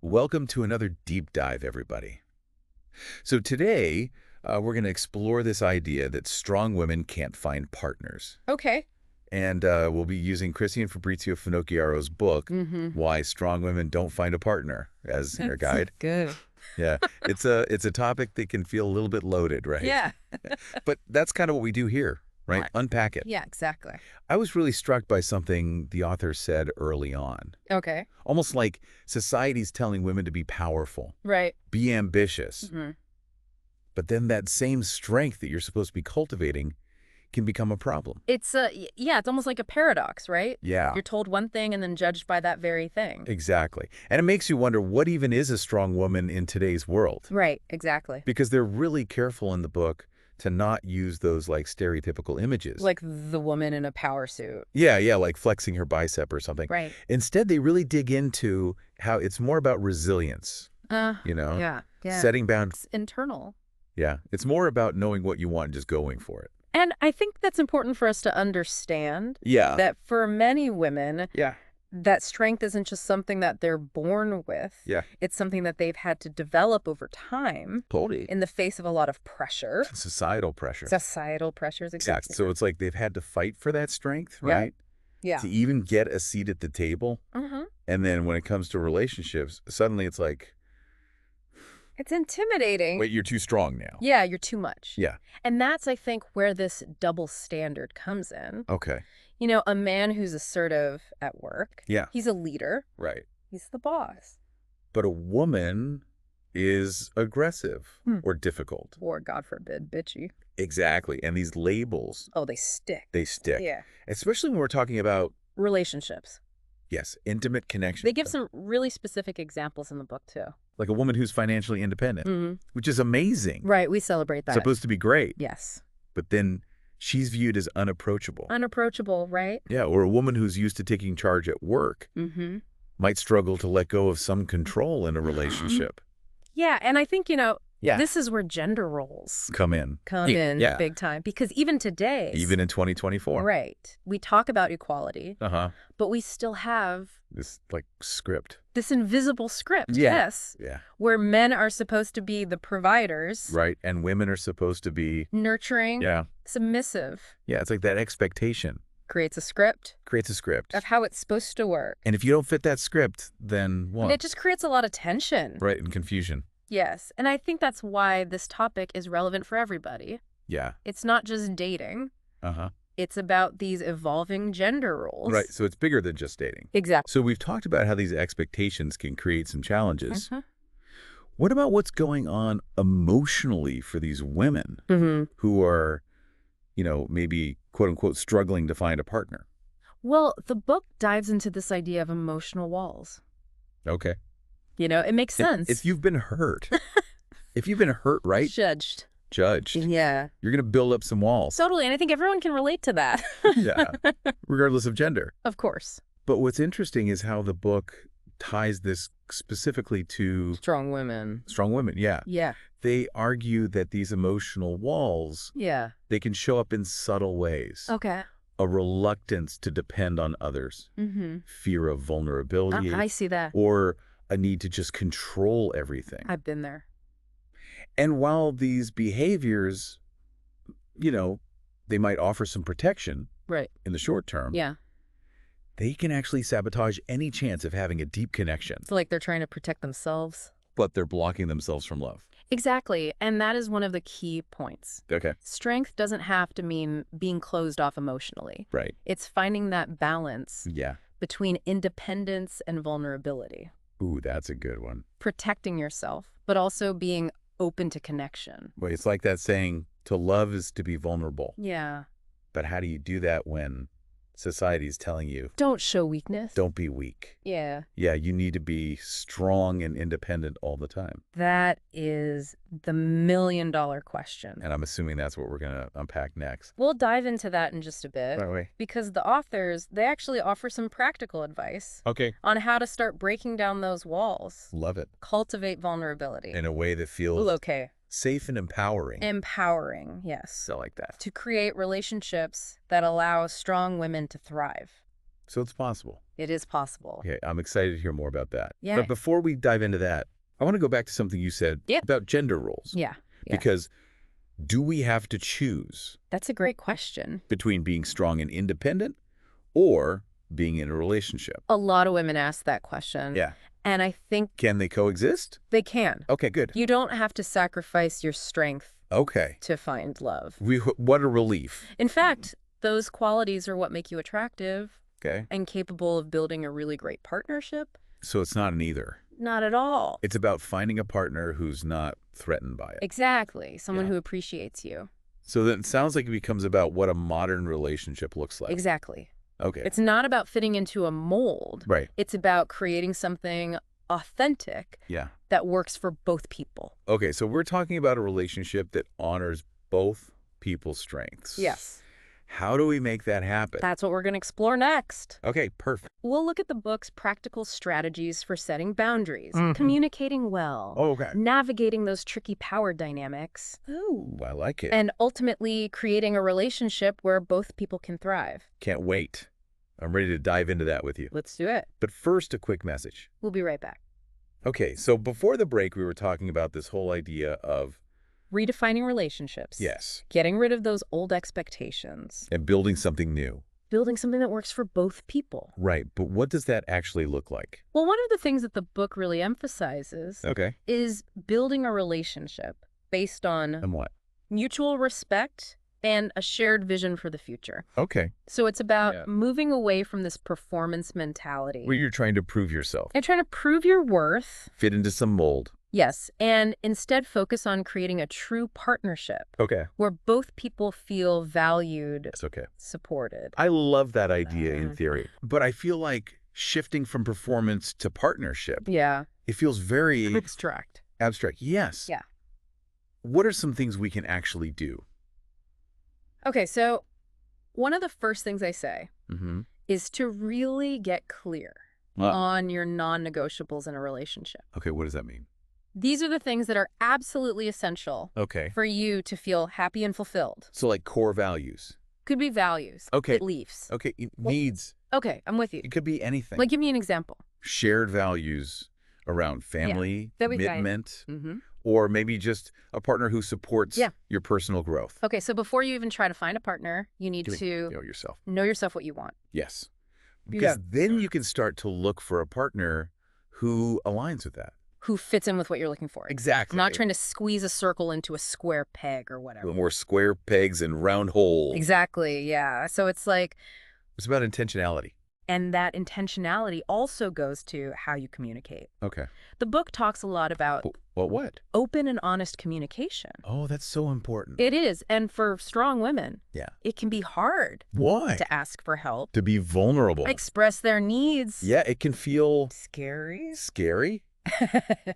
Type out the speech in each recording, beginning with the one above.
Welcome to another deep dive, everybody. So today, we're going to explore this idea that strong women can't find partners. Okay. And we'll be using Chrissy and Fabrizio Finocchiaro's book, Why Strong Women Don't Find a Partner, as our guide. Good. Yeah, it's a topic that can feel a little bit loaded, right? Yeah. But that's kind of what we do here, right? Right. Unpack it. Yeah, exactly. I was really struck by something the author said early on. Okay. Almost like society's telling women to be powerful, Right. be ambitious. Hmm. But then that same strength that you're supposed to be cultivating can become a problem. It's it's almost like a paradox, right? Yeah, You're told one thing and then judged by that very thing. exactly. And it makes you wonder, what even is a strong woman in today's world? Right, exactly. Because they're really careful in the book to not use those like stereotypical images. Like the woman in a power suit. Yeah, like flexing her bicep or something. Right. Instead, they really dig into how it's more about resilience, Yeah. setting boundaries. It's internal. Yeah, it's more about knowing what you want and just going for it. And I think that's important for us to understand Yeah. that for many women, Yeah. that strength isn't just something that they're born with. Yeah. It's something that they've had to develop over time Totally. in the face of a lot of pressure. Societal pressure. Societal pressures. Exactly. So it's like they've had to fight for that strength, Yeah. right? Yeah. To even get a seat at the table. Mm-hmm. And then when it comes to relationships, suddenly it's like, It's intimidating. wait, you're too strong now. Yeah, you're too much. Yeah. And that's, I think, where this double standard comes in. Okay. You know, a man who's assertive at work, Yeah. he's a leader, Right. he's the boss. But a woman is aggressive or difficult. Or, God forbid, bitchy. Exactly. And these labels, Oh, they stick. they stick. Yeah. Especially when we're talking about, Relationships. yes, intimate connection. They give some really specific examples in the book, too. Like a woman who's financially independent, which is amazing. Right, we celebrate that. Supposed to be great. Yes. But then she's viewed as unapproachable. Unapproachable, right? Yeah, or a woman who's used to taking charge at work Mm-hmm. might struggle to let go of some control in a relationship. Yeah, and I think, Yeah. this is where gender roles Come in. come in Yeah. big time. Because even today, Even in 2024. right, we talk about equality, Uh-huh. but we still have This, like, script. this invisible script, Yeah. yes, Yeah. where men are supposed to be the providers, Right. And women are supposed to be, nurturing, yeah. submissive, Yeah, it's like that expectation creates a script creates a script. of how it's supposed to work. And if you don't fit that script, then what? And it just creates a lot of tension. Right, and confusion. Yes, and I think that's why this topic is relevant for everybody. Yeah. It's not just dating. Uh-huh. It's about these evolving gender roles. Right, so it's bigger than just dating. Exactly. So we've talked about how these expectations can create some challenges. Mhm. What about what's going on emotionally for these women Mm-hmm. who are, maybe, quote unquote, struggling to find a partner? Well, the book dives into this idea of emotional walls. Okay. It makes sense. If you've been hurt, right? Judged. Yeah. You're going to build up some walls. Totally, and I think everyone can relate to that. Yeah. Regardless of gender. Of course. But what's interesting is how the book ties this specifically to Strong women. strong women. Yeah. Yeah. They argue that these emotional walls, Yeah. they can show up in subtle ways. Okay. A reluctance to depend on others, Mm-hmm. fear of vulnerability, I see that. or a need to just control everything. I've been there. And while these behaviors, they might offer some protection Right. in the short term, Yeah. they can actually sabotage any chance of having a deep connection, It's like they're trying to protect themselves. but they're blocking themselves from love. Exactly, and that is one of the key points. Okay. Strength doesn't have to mean being closed off emotionally. Right. It's finding that balance Yeah. between independence and vulnerability. Ooh, that's a good one. Protecting yourself, but also being open to connection. Well, it's like that saying, to love is to be vulnerable. Yeah. But how do you do that when society's telling you, Don't show weakness. don't be weak? Yeah. Yeah, you need to be strong and independent all the time. That is the million-dollar question. And I'm assuming that's what we're going to unpack next. We'll dive into that in just a bit. Right away. Because the authors, they actually offer some practical advice Okay. on how to start breaking down those walls. Love it. Cultivate vulnerability. In a way that feels Ooh, okay. safe and empowering. Empowering, yes. So like that. To create relationships that allow strong women to thrive. So it's possible. It is possible. Okay, I'm excited to hear more about that. Yeah. But before we dive into that, I want to go back to something you said about gender roles. Yeah. Because do we have to choose That's a great question. between being strong and independent or being in a relationship? A lot of women ask that question. Yeah. And I think Can they coexist? they can. Okay, good. You don't have to sacrifice your strength Okay. to find love. What a relief. In fact, those qualities are what make you attractive Okay. and capable of building a really great partnership. So it's not an either. Not at all. It's about finding a partner who's not threatened by it. Exactly. Someone Yeah. who appreciates you. So then it sounds like it becomes about what a modern relationship looks like. Exactly. Okay. It's not about fitting into a mold. Right. It's about creating something authentic Yeah. that works for both people. Okay, so we're talking about a relationship that honors both people's strengths. Yes. How do we make that happen? That's what we're going to explore next. Okay, perfect. We'll look at the book's practical strategies for setting boundaries, Mhm. communicating well, Okay. navigating those tricky power dynamics, Ooh, I like it. and ultimately creating a relationship where both people can thrive. Can't wait. I'm ready to dive into that with you. Let's do it. But first, a quick message. We'll be right back. Okay, so before the break, we were talking about this whole idea of, Redefining relationships. yes, Getting rid of those old expectations. and building something new. Building something that works for both people. Right, but what does that actually look like? Well, one of the things that the book really emphasizes Okay. is building a relationship based on And what? mutual respect and a shared vision for the future. Okay. So it's about Yeah. moving away from this performance mentality. Where you're trying to prove yourself, And trying to prove your worth. fit into some mold. Yes. And instead focus on creating a true partnership Okay. where both people feel valued, That's okay. supported. I love that idea in Mhm. theory, but I feel like shifting from performance to partnership, Yeah. it feels very Abstract. abstract. Yes. Yeah. What are some things we can actually do? Okay, so one of the first things I say Mm-hmm. is to really get clear on your non-negotiables in a relationship. Okay, what does that mean? These are the things that are absolutely essential Okay. for you to feel happy and fulfilled. So like core values. Could be values, Okay. beliefs. Okay, needs. Okay, I'm with you. It could be anything. Like, give me an example. Shared values around family, that we got it. commitment, Mm-hmm. or maybe just a partner who supports Yeah. your personal growth. Okay, so before you even try to find a partner, you need Give me- to know yourself. know yourself, what you want. Yes. Do Because that. then you can start to look for a partner who aligns with that. Who fits in with what you're looking for. Exactly. Not trying to squeeze a circle into a square peg or whatever. More square pegs and round holes. Exactly, yeah. So it's like, It's about intentionality. and that intentionality also goes to how you communicate. Okay. The book talks a lot about Well, what? open and honest communication. Oh, that's so important. It is, and for strong women, Yeah. it can be hard Why? to ask for help, To be vulnerable. express their needs. Yeah, it can feel Scary. scary. I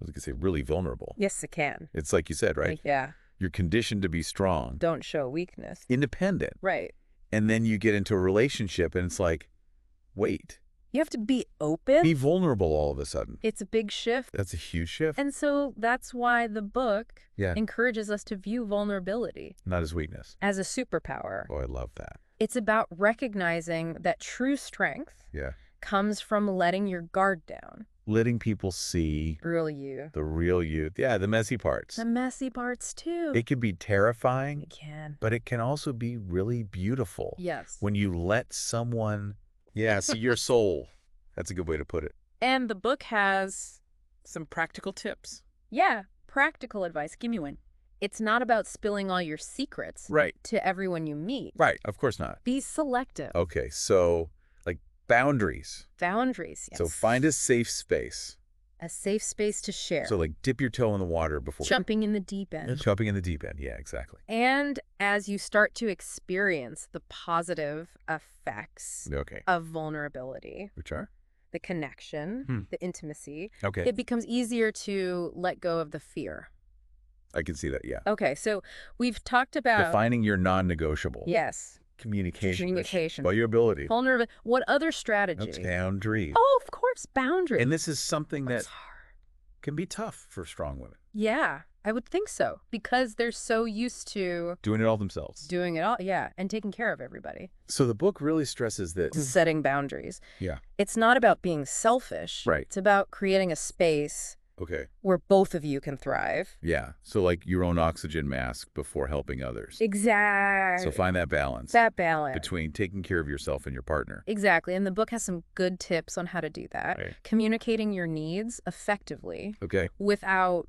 was going to say really vulnerable. Yes, it can. It's like you said, right? Yeah. You're conditioned to be strong, Don't show weakness. independent. Right. And then you get into a relationship and it's like, wait, You have to be open. be vulnerable all of a sudden. It's a big shift. That's a huge shift. And so that's why the book Yeah. encourages us to view vulnerability Not as weakness. as a superpower. Oh, I love that. It's about recognizing that true strength Yeah. comes from letting your guard down. Letting people see Real you. the real you. Yeah, the messy parts. The messy parts too. It can be terrifying, It can. but it can also be really beautiful. Yes. When you let someone, see your soul. That's a good way to put it. And the book has Some practical tips. practical advice. Give me one. It's not about spilling all your secrets Right. to everyone you meet. Right. Of course not. Be selective. Okay. So, like boundaries. Boundaries. Yes. So find a safe space. a safe space to share. So like dip your toe in the water before Jumping in the deep end. jumping in the deep end. Yeah, exactly. And as you start to experience the positive effects Okay. of vulnerability, Which are? the connection, the intimacy, Okay. it becomes easier to let go of the fear. I can see that. Yeah. Okay, so we've talked about Defining your non-negotiable. yes, Communication. communication, Vulnerability. vulnerability. What other strategy? That's boundaries. Oh, of course, boundaries. And this is something that That's hard. can be tough for strong women. Yeah, I would think so, because they're so used to Doing it all themselves. doing it all, yeah, and taking care of everybody. So the book really stresses that. Setting boundaries. Yeah. It's not about being selfish. Right. It's about creating a space Okay. where both of you can thrive. Yeah. So like your own oxygen mask before helping others. Exactly. So find that balance. That balance. Between taking care of yourself and your partner. Exactly. And the book has some good tips on how to do that. Right. Communicating your needs effectively Okay. without,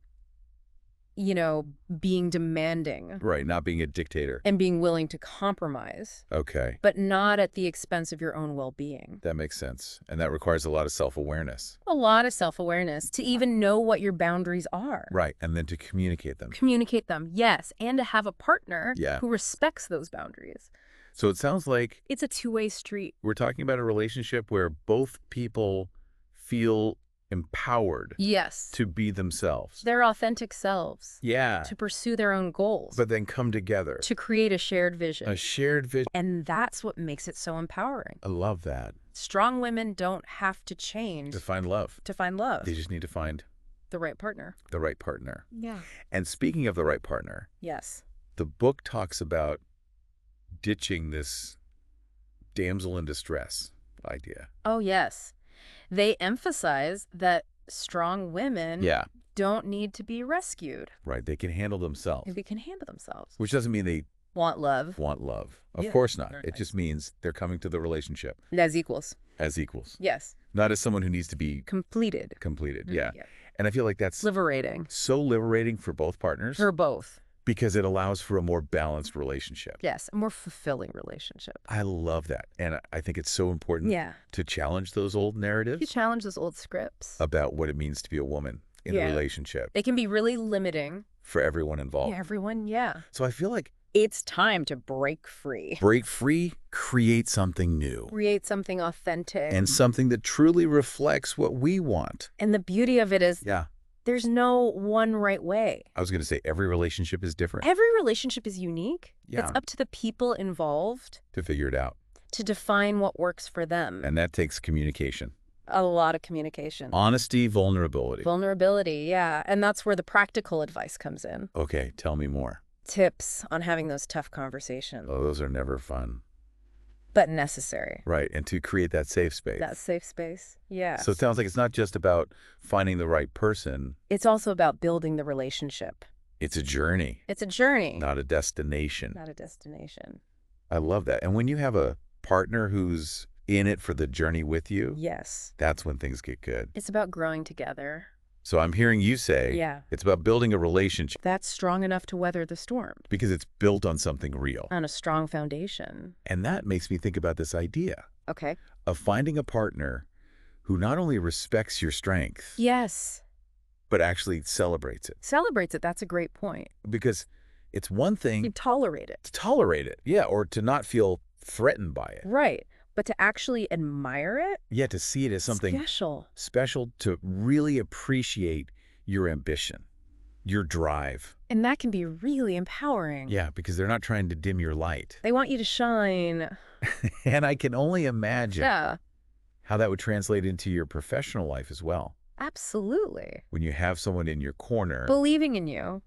being demanding Right. Not being a dictator. and being willing to compromise, Okay. but not at the expense of your own well-being. That makes sense. And that requires a lot of self-awareness. A lot of self-awareness to even know what your boundaries are. Right. And then to communicate them. Communicate them, yes, and to have a partner Yeah. who respects those boundaries. So it sounds like It's a two-way street. we're talking about a relationship where both people feel empowered Yes. to be themselves. Their authentic selves. Yeah. To pursue their own goals. But then come together. To create a shared vision. A shared vision. And that's what makes it so empowering. I love that. Strong women don't have to change To find love. to find love. They just need to find The right partner. the right partner. Yeah. And speaking of the right partner, Yes. the book talks about ditching this damsel in distress idea. Oh, yes. They emphasize that strong women Yeah. don't need to be rescued. Right. They can handle themselves. They can handle themselves. Which doesn't mean they Want love want love. Of Yeah, course not. very It just means they're coming to the relationship as equals. as equals. Yes. Not as someone who needs to be Completed. completed. Yeah. And I feel like that's Liberating. so liberating for both partners For both. because it allows for a more balanced relationship. Yes. A more fulfilling relationship. I love that. And I think it's so important Yeah. to challenge those old You narratives challenge those old scripts. about what it means to be a woman in a Yeah. relationship They can be really limiting. for everyone involved. Yeah, everyone, yeah. So I feel like It's time to break free. break free, create something new, Create something authentic. and something that truly reflects what we want. And the beauty of it is Yeah. there's no one right way. I was going to say every relationship is different. Every relationship is unique. Yeah. It's up to the people involved To figure it out. to define what works for them. And that takes communication. A lot of communication. Honesty, vulnerability. Vulnerability, yeah. And that's where the practical advice comes in. Okay, tell me more. Tips on having those tough conversations, Oh, those are never fun. but necessary. Right, and to create that safe space. That safe space. Yeah. So it sounds like it's not just about finding the right person. It's also about building the relationship. It's a journey, It's a journey, not a destination. not a destination. I love that. And when you have a partner who's in it for the journey with you, Yes. that's when things get good. It's about growing together. So I'm hearing you say Yeah. it's about building a relationship That's strong enough to weather the storm because it's built on something real. on a strong foundation. And that makes me think about this idea Okay. of finding a partner who not only respects your strength, Yes. but actually celebrates it. Celebrates it. That's a great point. Because it's one You thing tolerate it. to tolerate it, yeah, or to not feel threatened by it. Right. But to actually admire it, Yeah, to see it as something special. to really appreciate your ambition, your drive. And that can be really empowering. Yeah, because they're not trying to dim your light. They want you to shine. And I can only imagine Yeah. how that would translate into your professional life as well. Absolutely. When you have someone in your corner, Believing in you.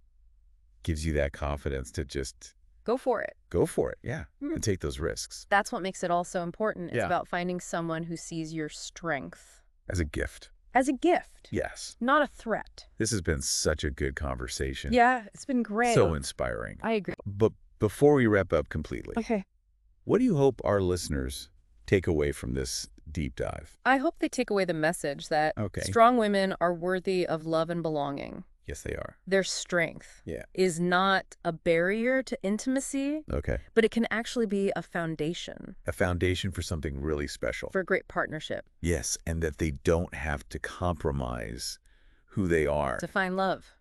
gives you that confidence to just Go for it. go for it, yeah, Mhm. and take those risks That's what makes it all so important. It's Yeah. about finding someone who sees your strength as a gift. as a gift, Yes. not a threat. This has been such a good conversation. Yeah, it's been great. So inspiring. I agree. But before we wrap up completely, Okay. what do you hope our listeners take away from this deep dive? I hope they take away the message that Okay. strong women are worthy of love and belonging. Yes, they are. Their strength Yeah. is not a barrier to intimacy, Okay. but it can actually be a foundation A foundation for something really special. for a great partnership Yes, and that they don't have to compromise who they are to find love.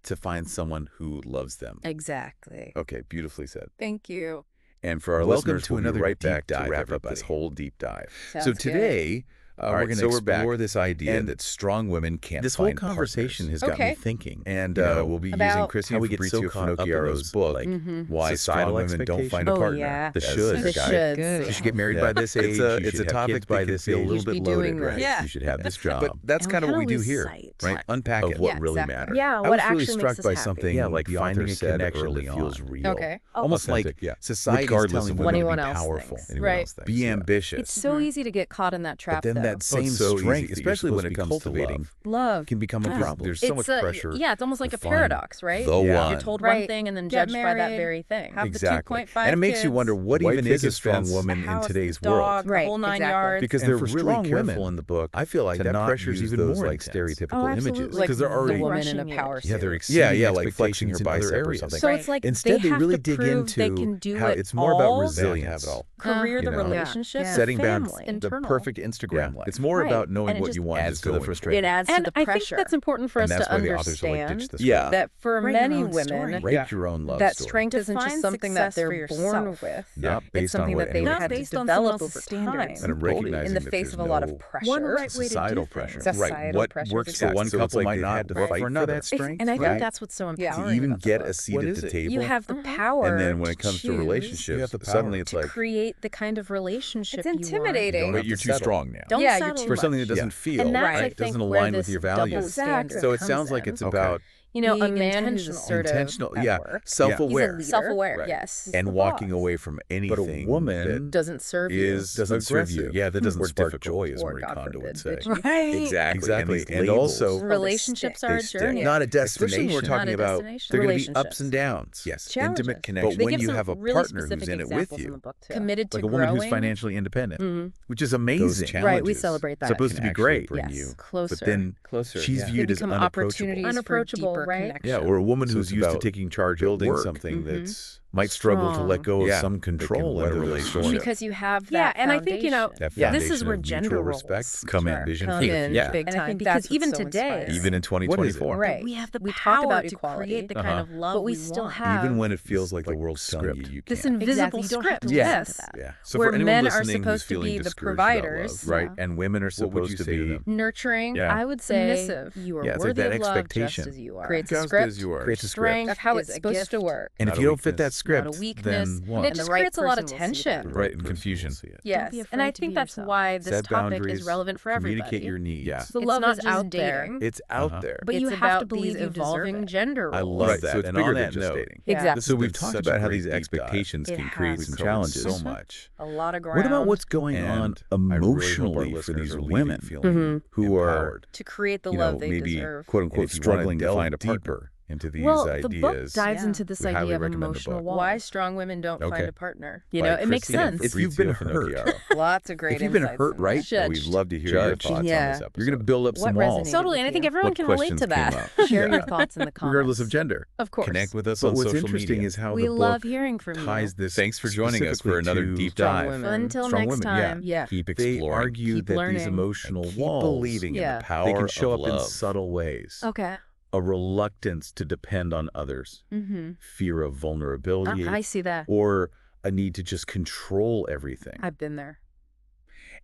to find someone who loves them. Exactly. Okay, beautifully said. Thank you. And for our Welcome listeners, to we'll be another right deep back to dive, wrap up this everybody. whole deep dive. Sounds So good. today, We're going to so we're back. explore this idea And that strong women can't This whole find conversation partners. has got me Okay. thinking. And we'll be using About Chrissy how and we get so Fabrizio caught up in Finocchiero's those, book, like, Why Strong societal Women Don't Find a expectations. Partner. yeah. The as shoulds, their The guide. shoulds. You should get married Yeah. by this age. It's you a should have topic kids that by can this feel a age. little You should bit be loaded, doing right? this. Yeah. You should have this job. But that's And kind of what we kinda do lose here, sight. right? Unpack Of it. what Yeah, really exactly. matters. Yeah, I what was actually really makes struck us by happy. something like the finding author a said connection early that feels on. real. Okay. Almost Authentic, like society's regardless telling of women what to anyone be else powerful. thinks. Anyone Right. else thinks. be Yeah. ambitious. It's so easy to get caught in that trap, But then though. that same it's so strength, easy, that you're especially when supposed it to be comes to cultivating, love can become a Ah. problem. There's so much It's pressure. yeah, it's almost like to a find paradox, right? the Yeah. one. You're told Right. one thing and then Get judged by that married, very thing. have Exactly. the 2.5 And it makes you kids, wonder, what white even is a picket strong fence, woman in house, today's dog, world? the Right, whole 9 exactly. yards. Because And they're for really strong careful women, in the book. I feel like to that not pressure's use even those more like intense. stereotypical images absolutely. because they're Like already the woman in a crushing it. power Yeah, they're suit. exceeding like expectations flexing her in bicep other or areas. something. So Right. it's like Instead, they they have really to dig prove they into can do how it it's more about all. resilience. Career, You the know? relationship, Yeah. Setting the boundaries. family, The internal. perfect Instagram life. It's more Right. about knowing And it what just you want adds to to the go frustration. It adds And to the I pressure. think that's important for And us that's to why the authors are like, ditch understand this. Yeah. that for Write your many own women, story. Write your own love that story. strength isn't just Define something that success they're for born yourself. with. Not It's based on something what that they've anyone Not had to based on someone develop else's over standards. time And I'm recognizing in the that face there's of a lot no of pressure. One right way to do societal things. pressure. Societal What pressures, works for exactly. one So it's couple like might they've not had to work fight for for another. that strength, And I think right? that's what's so Yeah. empowering. To even about the get book. a seat What at is the it? table. You have the power. And then when it to comes to choose relationships, You have the power suddenly it's to like, create the kind of relationship It's you want. intimidating. You don't wait, have you're to too settle. strong now. Don't Yeah, settle you're too For something much. that doesn't Yeah. feel and that's, right. I It doesn't think, align where with your this double values. standard So it comes sounds like in. it's about You know, a Being man who's intentional. assertive intentional, at yeah, work. self-aware. He's self-aware, Right. yes. And the walking boss. away from anything But a woman doesn't serve you. doesn't serve you. aggressive Yeah, that doesn't or spark difficult. joy, as Or, Marie God Kondo would forbid, say. bitchy. Right. Exactly. Exactly. these And labels. also, Relationships They are a stick. journey. not a Especially destination. when we're Not talking a about destination. They're going to be ups Relationships. and downs. Yes, Challenges. intimate But connection. They But when give you some have a really partner who's specific in it with examples in you, the book, too. Committed to like a woman who's growing. financially independent, Mhm. which is amazing. challenges Right, we celebrate that. Supposed to can be actually great. bring Yes, you closer. But then closer. she's yeah. They viewed as become unapproachable. opportunities for Unapproachable, deeper right? connection. Yeah, or a woman So who's it's used to about taking charge of building work. something Mhm. that's Might struggle to let go of Yeah, some they can control in a weather the relationship. storm. Because you have Yeah, that and I think, foundation. That Yeah. This is foundation where of gender mutual roles respect come in. sure, Vision come for the in future. big And I time. think Because that's what's even so today, inspiring. Even in 2024. right, We have the we talk power about to equality, create the kind of love but we we still want. have Even when it feels like the like world's telling script. you this can't. invisible You don't have script. to Yeah. listen to that. Yeah. So where for anyone men are listening who's supposed to feeling be the discouraged about providers, love, right? yeah. And women are What would supposed you to say to be them? Nurturing, Yeah. I would say Submissive. you are Yeah, it's like worthy that of love expectation. just as you are. Creates a Just script. as you are. Creates a script. Strength Of how is it's a supposed gift. to work. And Not if a you don't fit that weakness. script, Not a weakness. then And what? it And just the right creates a lot of person will see tension. that. Right, and person confusion. will see it. Yes, be and afraid I to think be that's yourself. why this Set topic boundaries, is relevant for everybody. Communicate your needs. Yeah. The It's love not is just out there, dating. It's out there. but It's you have about to believe these you deserve evolving it. gender roles. I love Right, that. so it's and bigger on than that just note, dating. Exactly. So we've That's talked such a about how great these deep dive. expectations It can create has. some We've covered challenges. so much. A lot of ground. What about what's going And on I really hope our emotionally for listeners these are leaving women feeling who are, empowered. to create the You love know, they maybe deserve? quote And unquote, if you wanna struggling to delve find a partner? deeper into these Well, ideas, the book dives Yeah. into this we highly idea of recommend the emotional book. walls. Why strong women don't Okay. find a partner. You by know, it makes Chrissy and sense. If you've been Fabrizio hurt, Finocchiaro. Lots of great if you've been insights hurt, in right? there. We'd love to hear Judged. your thoughts Yeah. on this episode. you're going to build up What some walls. resonated Totally, with and I think you? everyone What can relate questions to that. came up? Share Yeah. your thoughts in the comments. Regardless of gender. Of course. Connect with us But on what's social interesting media. is how We the love book hearing from you. ties this Thanks for joining us for specifically another to deep Strong dive. women. Until strong next women, time. Yeah. Keep They exploring. argue Keep that learning. these emotional Keep walls believing in Yeah. the power they can show of up in love. subtle ways. Okay. A reluctance to depend on others, Mm-hmm. fear of vulnerability, I see that. or a need to just control everything. I've been there.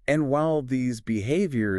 And while these behaviors